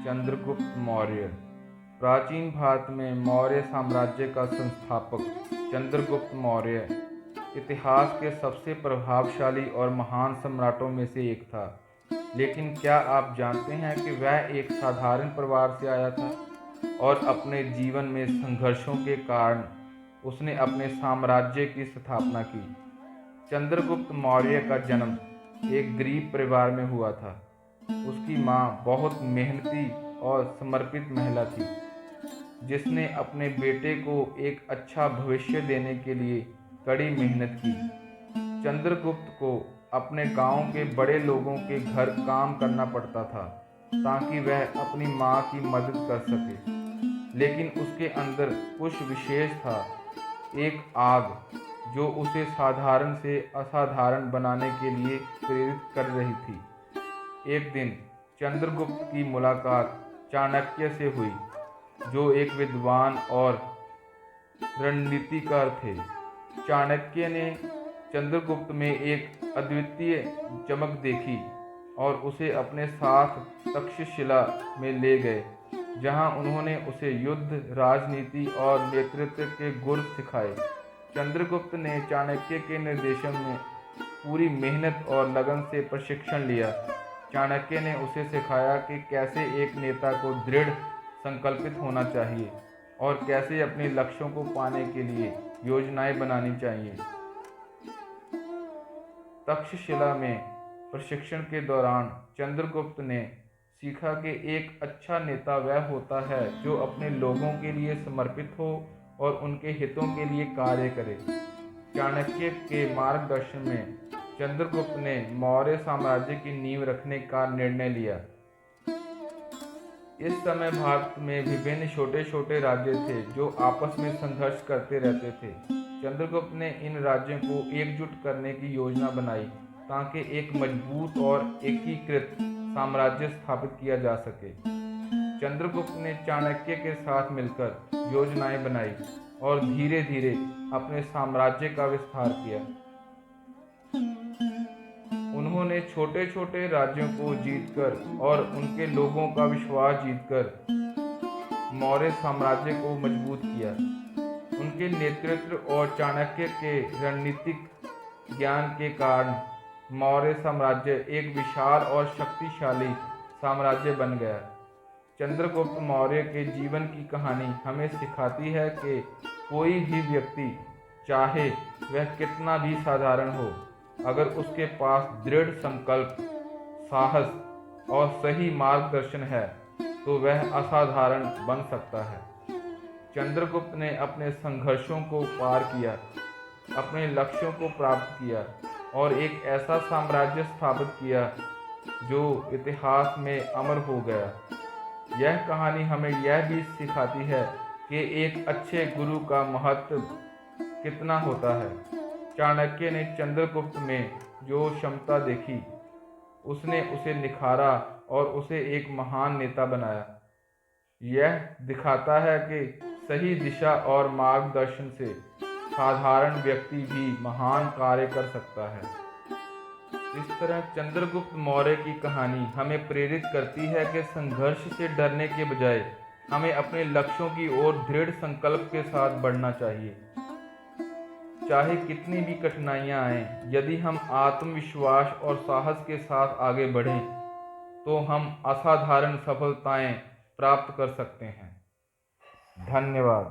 चंद्रगुप्त मौर्य। प्राचीन भारत में मौर्य साम्राज्य का संस्थापक चंद्रगुप्त मौर्य इतिहास के सबसे प्रभावशाली और महान सम्राटों में से एक था। लेकिन क्या आप जानते हैं कि वह एक साधारण परिवार से आया था और अपने जीवन में संघर्षों के कारण उसने अपने साम्राज्य की स्थापना की। चंद्रगुप्त मौर्य का जन्म एक गरीब परिवार में हुआ था। उसकी मां बहुत मेहनती और समर्पित महिला थी, जिसने अपने बेटे को एक अच्छा भविष्य देने के लिए कड़ी मेहनत की। चंद्रगुप्त को अपने गांव के बड़े लोगों के घर काम करना पड़ता था ताकि वह अपनी मां की मदद कर सके। लेकिन उसके अंदर कुछ विशेष था, एक आग जो उसे साधारण से असाधारण बनाने के लिए प्रेरित कर रही थी। एक दिन चंद्रगुप्त की मुलाकात चाणक्य से हुई, जो एक विद्वान और रणनीतिकार थे। चाणक्य ने चंद्रगुप्त में एक अद्वितीय चमक देखी और उसे अपने साथ तक्षशिला में ले गए, जहां उन्होंने उसे युद्ध, राजनीति और नेतृत्व के गुर सिखाए। चंद्रगुप्त ने चाणक्य के निर्देशन में पूरी मेहनत और लगन से प्रशिक्षण लिया। चाणक्य ने उसे सिखाया कि कैसे एक नेता को दृढ़ संकल्पित होना चाहिए और कैसे अपने लक्ष्यों को पाने के लिए योजनाएं बनानी चाहिए। तक्षशिला में प्रशिक्षण के दौरान चंद्रगुप्त ने सीखा कि एक अच्छा नेता वह होता है जो अपने लोगों के लिए समर्पित हो और उनके हितों के लिए कार्य करे। चाणक्य के मार्गदर्शन में चंद्रगुप्त ने मौर्य साम्राज्य की नींव रखने का निर्णय लिया। इस समय भारत में विभिन्न छोटे छोटे राज्य थे जो आपस में संघर्ष करते रहते थे। चंद्रगुप्त ने इन राज्यों को एकजुट करने की योजना बनाई ताकि एक मजबूत और एकीकृत साम्राज्य स्थापित किया जा सके। चंद्रगुप्त ने चाणक्य के साथ मिलकर योजनाएं बनाई और धीरे धीरे अपने साम्राज्य का विस्तार किया। उन्होंने छोटे छोटे राज्यों को जीतकर और उनके लोगों का विश्वास जीतकर मौर्य साम्राज्य को मजबूत किया। उनके नेतृत्व और चाणक्य के रणनीतिक ज्ञान के कारण मौर्य साम्राज्य एक विशाल और शक्तिशाली साम्राज्य बन गया। चंद्रगुप्त मौर्य के जीवन की कहानी हमें सिखाती है कि कोई भी व्यक्ति, चाहे वह कितना भी साधारण हो, अगर उसके पास दृढ़ संकल्प, साहस और सही मार्गदर्शन है तो वह असाधारण बन सकता है। चंद्रगुप्त ने अपने संघर्षों को पार किया, अपने लक्ष्यों को प्राप्त किया और एक ऐसा साम्राज्य स्थापित किया जो इतिहास में अमर हो गया। यह कहानी हमें यह भी सिखाती है कि एक अच्छे गुरु का महत्व कितना होता है। चाणक्य ने चंद्रगुप्त में जो क्षमता देखी, उसने उसे निखारा और उसे एक महान नेता बनाया। यह दिखाता है कि सही दिशा और मार्गदर्शन से साधारण व्यक्ति भी महान कार्य कर सकता है। इस तरह चंद्रगुप्त मौर्य की कहानी हमें प्रेरित करती है कि संघर्ष से डरने के बजाय हमें अपने लक्ष्यों की ओर दृढ़ संकल्प के साथ बढ़ना चाहिए। चाहे कितनी भी कठिनाइयां आएं, यदि हम आत्मविश्वास और साहस के साथ आगे बढ़ें तो हम असाधारण सफलताएं प्राप्त कर सकते हैं। धन्यवाद।